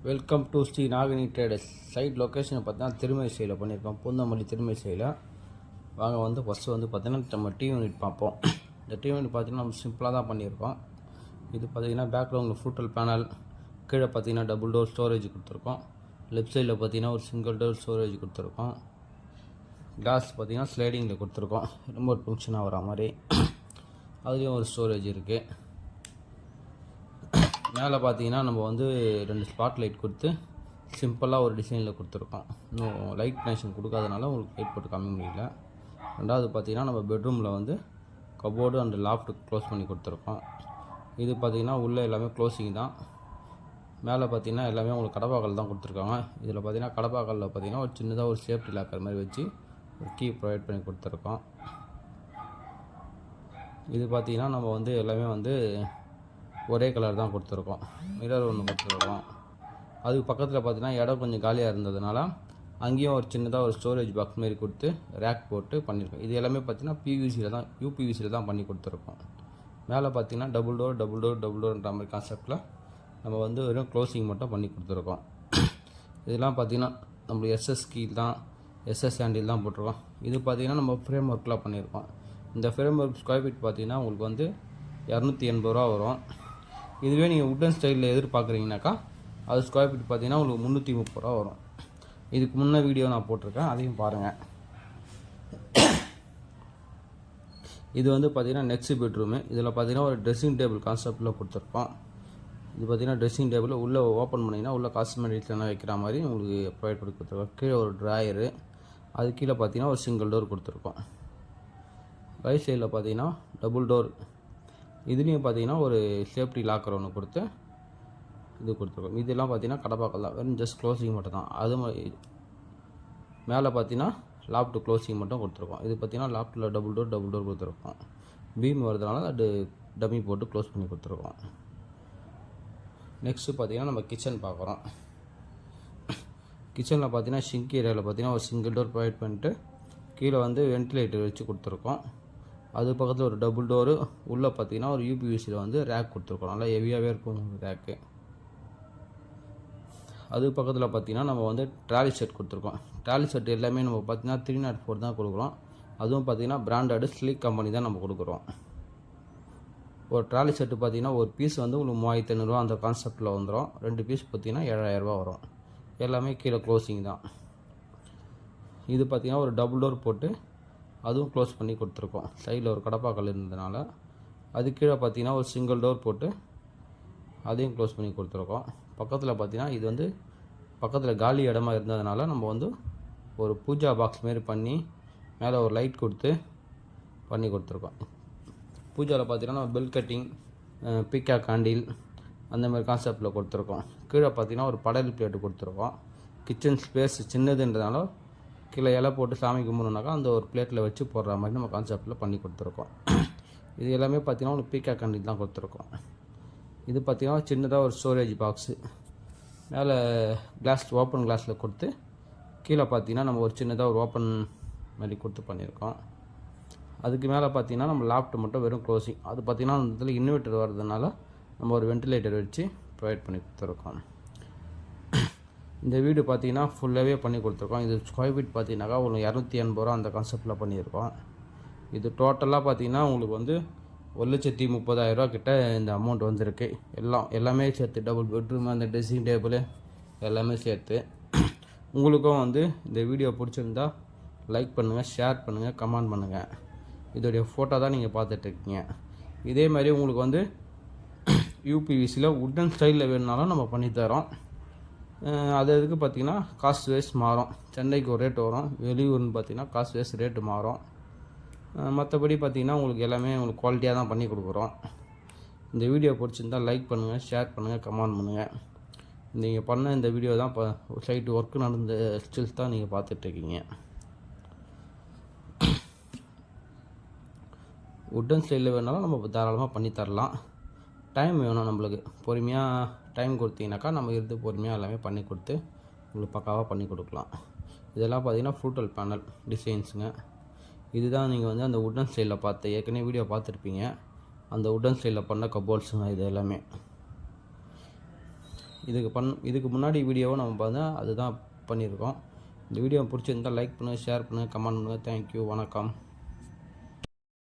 Welcome to Sri Nagini traders. Site லொக்கேஷனை பார்த்தீங்கன்னா திருமழிசையில் பண்ணியிருக்கோம். பூந்தமல்லி திருமழிசையில். வாங்க வந்து ஃபஸ்ட்டு வந்து பார்த்தீங்கன்னா நம்ம டிவி யூனிட் பார்ப்போம். இந்த டிவி யூனிட் பார்த்தீங்கன்னா நம்ம சிம்பிளாக தான் பண்ணியிருக்கோம். இது பார்த்தீங்கன்னா பேக்ரவுண்டில் ஃப்ரூட்டல் பேனல், கீழே பார்த்தீங்கன்னா டபுள் டோர் ஸ்டோரேஜ் கொடுத்துருக்கோம். லெஃப்ட் சைடில் பார்த்தீங்கன்னா ஒரு சிங்கிள் டோர் ஸ்டோரேஜ் கொடுத்துருக்கோம். கிளாஸ் பார்த்தீங்கன்னா ஸ்லைடிங்கில் கொடுத்துருக்கோம், ரிமோட் ஃபங்க்ஷனாக வர மாதிரி. அதுலேயும் ஒரு ஸ்டோரேஜ் இருக்குது. மேலே பார்த்தீங்கன்னா நம்ம வந்து 2 ஸ்பாட் லைட் கொடுத்து சிம்பிளாக ஒரு டிசைனில் கொடுத்துருக்கோம். இன்னும் லைட் கனெக்ஷன் கொடுக்காதனால உங்களுக்கு லைட் போட்டு காமிக்க முடியல. ரெண்டாவது பார்த்தீங்கன்னா நம்ம பெட்ரூமில் வந்து கபோர்டு அண்ட் லாஃப்ட் க்ளோஸ் பண்ணி கொடுத்துருக்கோம். இது பார்த்தீங்கன்னா உள்ளே எல்லாமே க்ளோசிங் தான். மேலே பார்த்தீங்கன்னா எல்லாமே உங்களுக்கு கடப்பாக்கல் தான் கொடுத்துருக்காங்க. இதில் பார்த்தீங்கன்னா கடப்பாக்கல்லில் பார்த்தீங்கன்னா ஒரு சின்னதாக ஒரு சேஃப்டி லாக்கர் மாதிரி வச்சு ஒரு கீ ப்ரொவைட் பண்ணி கொடுத்துருக்கோம். இது பார்த்தீங்கன்னா நம்ம வந்து எல்லாமே வந்து ஒரே கலர் தான் கொடுத்துருக்கோம். மிரர் ஒன்று கொடுத்துருக்கோம். அதுக்கு பக்கத்தில் பார்த்தீங்கன்னா இடம் கொஞ்சம் காலியாக இருந்ததுனால அங்கேயும் ஒரு சின்னதாக ஒரு ஸ்டோரேஜ் பாக்ஸ் மாரி கொடுத்து ரேக் போட்டு பண்ணியிருக்கோம். இது எல்லாமே பார்த்தீங்கன்னா யூபிவிசியில் தான் பண்ணி கொடுத்துருக்கோம். மேலே பார்த்தீங்கன்னா டபுள் டோர்ன்ற மாதிரி கான்செப்டில் நம்ம வந்து வெறும் க்ளோசிங் மட்டும் பண்ணி கொடுத்துருக்கோம். இதெல்லாம் பார்த்தீங்கன்னா நம்மளுக்கு எஸ்எஸ் கீல் தான், எஸ்எஸ் ஹேண்டில் தான் போட்டிருக்கோம். இது பார்த்தீங்கன்னா நம்ம ஃப்ரேம் ஒர்க்கில் பண்ணியிருக்கோம். இந்த ஃப்ரேம் ஒர்க் ஸ்கொயர் ஃபீட் பார்த்தீங்கன்னா உங்களுக்கு வந்து 280 ரூபா வரும். இதுவே நீங்கள் உட்டன் ஸ்டைலில் எதிர்பார்க்குறீங்கனாக்கா அது ஸ்கொயர் ஃபீட் பார்த்தீங்கன்னா உங்களுக்கு 330 ரூபா வரும். இதுக்கு முன்னே வீடியோ நான் போட்டிருக்கேன், அதையும் பாருங்கள். இது வந்து பார்த்தீங்கன்னா நெக்ஸ்ட் பெட்ரூமு. இதில் பார்த்தீங்கன்னா ஒரு ட்ரெஸ்ஸிங் டேபிள் கான்செப்டில் கொடுத்துருக்கோம். இது பார்த்தீங்கன்னா ட்ரெஸ்ஸிங் டேபிள் உள்ளே ஓப்பன் பண்ணிங்கன்னா உள்ளே காஸ்மெட்டிக்ஸ்லாம் வைக்கிற மாதிரி உங்களுக்கு ப்ரொவைட் பண்ணி கொடுத்துருக்கோம். கீழே ஒரு ட்ராயரு, அது கீழே பார்த்தீங்கன்னா ஒரு சிங்கிள் டோர் கொடுத்துருக்கோம். ரைட் சைடில் பார்த்தீங்கன்னா டபுள் டோர். இதுலேயும் பார்த்தீங்கன்னா ஒரு சேஃப்டி லாக்கர் ஒன்று கொடுத்து இது கொடுத்துருக்கோம். இதெல்லாம் பார்த்தீங்கன்னா கடப்பாக்கல் தான், வெறும் ஜஸ்ட் க்ளோசிங் மட்டும் தான். அது மேலே பார்த்தீங்கன்னா லாஃப்ட் க்ளோசிங் மட்டும் கொடுத்துருக்கோம். இது பார்த்தீங்கன்னா லாஃப்ட்டில் டபுள் டோர் கொடுத்துருக்கோம். பீம் வரதுனால அது டம்மி போட்டு க்ளோஸ் பண்ணி கொடுத்துருக்கோம். நெக்ஸ்ட்டு பார்த்தீங்கன்னா நம்ம கிச்சன் பார்க்குறோம். கிச்சனில் பார்த்தீங்கன்னா ஷிங்க் ஏரியாவில் பார்த்தீங்கன்னா ஒரு சிங்கிள் டோர் ப்ரொவைட் பண்ணிட்டு கீழே வந்து வென்டிலேட்டர் வச்சு கொடுத்துருக்கோம். அது பக்கத்தில் ஒரு டபுள் டோரு, உள்ளே பார்த்தீங்கன்னா ஒரு யூபிவிசியில் வந்து ரேக் கொடுத்துருக்கோம். நல்லா ஹெவியாகவே இருக்கும் ரேக்கு. அது பக்கத்தில் பார்த்தீங்கன்னா நம்ம வந்து ட்ராலி செட் கொடுத்துருக்கோம். ட்ராலி செட் எல்லாமே நம்ம பார்த்தீங்கன்னா 304 தான் கொடுக்குறோம். அதுவும் பார்த்தீங்கன்னா பிராண்டடு ஸ்லீக் கம்பெனி தான் நம்ம கொடுக்குறோம். ஒரு ட்ராலி செட்டு பார்த்தீங்கன்னா ஒரு பீஸ் வந்து உங்களுக்கு 3500 ரூபா அந்த கான்செப்டில் வந்துடும். 2 பீஸ் பார்த்தீங்கன்னா 7000 ரூபா வரும். எல்லாமே கீழே க்ளோசிங் தான். இது பார்த்தீங்கன்னா ஒரு டபுள் டோர் போட்டு அதுவும் க்ளோஸ் பண்ணி கொடுத்துருக்கோம். சைடில் ஒரு கடப்பாக்கல் இருந்ததுனால அது கீழே பார்த்தீங்கன்னா ஒரு சிங்கிள் டோர் போட்டு அதையும் க்ளோஸ் பண்ணி கொடுத்துருக்கோம். பக்கத்தில் பார்த்தீங்கன்னா இது வந்து பக்கத்தில் காலி இடமா இருந்ததுனால நம்ம வந்து ஒரு பூஜா பாக்ஸ் மாரி பண்ணி மேலே ஒரு லைட் கொடுத்து பண்ணி கொடுத்துருக்கோம். பூஜாவில் பார்த்தீங்கன்னா நம்ம பெல் கட்டிங், பீக்கா காண்டில் அந்த மாதிரி கான்செப்டில் கொடுத்துருக்கோம். கீழே பார்த்தீங்கன்னா ஒரு படல் பிளேட்டு கொடுத்துருக்கோம். கிச்சன் ஸ்பேஸ் சின்னதுன்றதுனால கீழே இலை போட்டு சாமி கும்பிடணுனாக்கா அந்த ஒரு பிளேட்டில் வச்சு போடுற மாதிரி நம்ம கான்செப்டில் பண்ணி கொடுத்துருக்கோம். இது எல்லாமே பார்த்தீங்கன்னா ஒரு பீக்கா கண்டில் தான் கொடுத்துருக்கோம். இது பார்த்தீங்கன்னா சின்னதாக ஒரு ஸ்டோரேஜ் பாக்ஸு. மேலே கிளாஸ் ஓப்பன் கிளாஸில் கொடுத்து கீழே பார்த்தீங்கன்னா நம்ம ஒரு சின்னதாக ஒரு ஓப்பன் மாதிரி கொடுத்து பண்ணியிருக்கோம். அதுக்கு மேலே பார்த்தீங்கன்னா நம்ம லாஃப்ட் மட்டும் வெறும் க்ளோசிங். அது பார்த்தீங்கன்னா அந்த இடத்துல இன்வெர்ட்டர் வர்றதுனால நம்ம ஒரு வென்டிலேட்டர் வச்சு ப்ரொவைட் பண்ணி கொடுத்துருக்கோம். இந்த வீடு பார்த்தீங்கன்னா ஃபுல்லாகவே பண்ணி கொடுத்துருக்கோம். இது ஸ்கொயர் ஃபீட் பார்த்தீங்கன்னாக்கா உங்களுக்கு 280 ரூபா அந்த கான்செப்டில் பண்ணியிருக்கோம். இது டோட்டலாக பார்த்தீங்கன்னா உங்களுக்கு வந்து 1,30,000 ரூபா கிட்ட இந்த அமௌண்ட் வந்திருக்கு. எல்லாமே சேர்த்து டபுள் பெட்ரூம், அந்த ட்ரெஸ்ஸிங் டேபிள் எல்லாமே சேர்த்து. உங்களுக்கும் வந்து இந்த வீடியோ பிடிச்சிருந்தா லைக் பண்ணுங்கள், ஷேர் பண்ணுங்கள், கமெண்ட் பண்ணுங்கள். இதோடைய ஃபோட்டோ தான் நீங்கள் பார்த்துட்ருக்கீங்க. இதே மாதிரி உங்களுக்கு வந்து யூபிவிசியில் உட்டன் ஸ்டைலில் வேணுனாலும் நம்ம பண்ணித்தரோம். அது இதுக்கு பார்த்திங்கன்னா காஸ்ட் வைஸ் மாறும். சென்னைக்கு ஒரு ரேட்டு வரும், வெளியூர்னு பார்த்திங்கன்னா காஸ்ட் வைஸ் ரேட்டு மாறும். மற்றபடி பார்த்திங்கன்னா உங்களுக்கு எல்லாமே உங்களுக்கு குவாலிட்டியாக தான் பண்ணி கொடுக்குறோம். இந்த வீடியோ பிடிச்சிருந்தால் லைக் பண்ணுங்கள், ஷேர் பண்ணுங்கள், கமெண்ட் பண்ணுங்கள். நீங்கள் பண்ண இந்த வீடியோ தான் இப்போ சைட்டு ஒர்க்கு நடந்த ஸ்டில்ஸ் தான் நீங்கள் பார்த்துட்ருக்கீங்க. உட்டன் ஸ்டைலில் வேணாலும் நம்ம தாராளமாக பண்ணி தரலாம். டைம் வேணும் நம்மளுக்கு. பொறுமையாக டைம் கொடுத்தீங்கன்னாக்கா நம்ம இருந்து பொறுமையாக எல்லாமே பண்ணி கொடுத்து உங்களுக்கு பக்காவாக பண்ணி கொடுக்கலாம். இதெல்லாம் பார்த்தீங்கன்னா ஃப்ரூட்டல் பேனல் டிசைன்ஸுங்க. இதுதான் நீங்கள் வந்து அந்த உட்டன் ஸ்டைலில் பார்த்து ஏற்கனவே வீடியோ பார்த்துருப்பீங்க. அந்த உட்டன் ஸ்டைலில் பண்ண கபோர்ட்ஸுங்க இது எல்லாமே. இதுக்கு முன்னாடி வீடியோவை நம்ம பார்த்தா அதுதான் பண்ணியிருக்கோம். இந்த வீடியோ பிடிச்சிருந்தால் லைக் பண்ணுங்கள், ஷேர் பண்ணுங்கள், கமெண்ட் பண்ணுங்கள். தேங்க்யூ, வணக்கம்.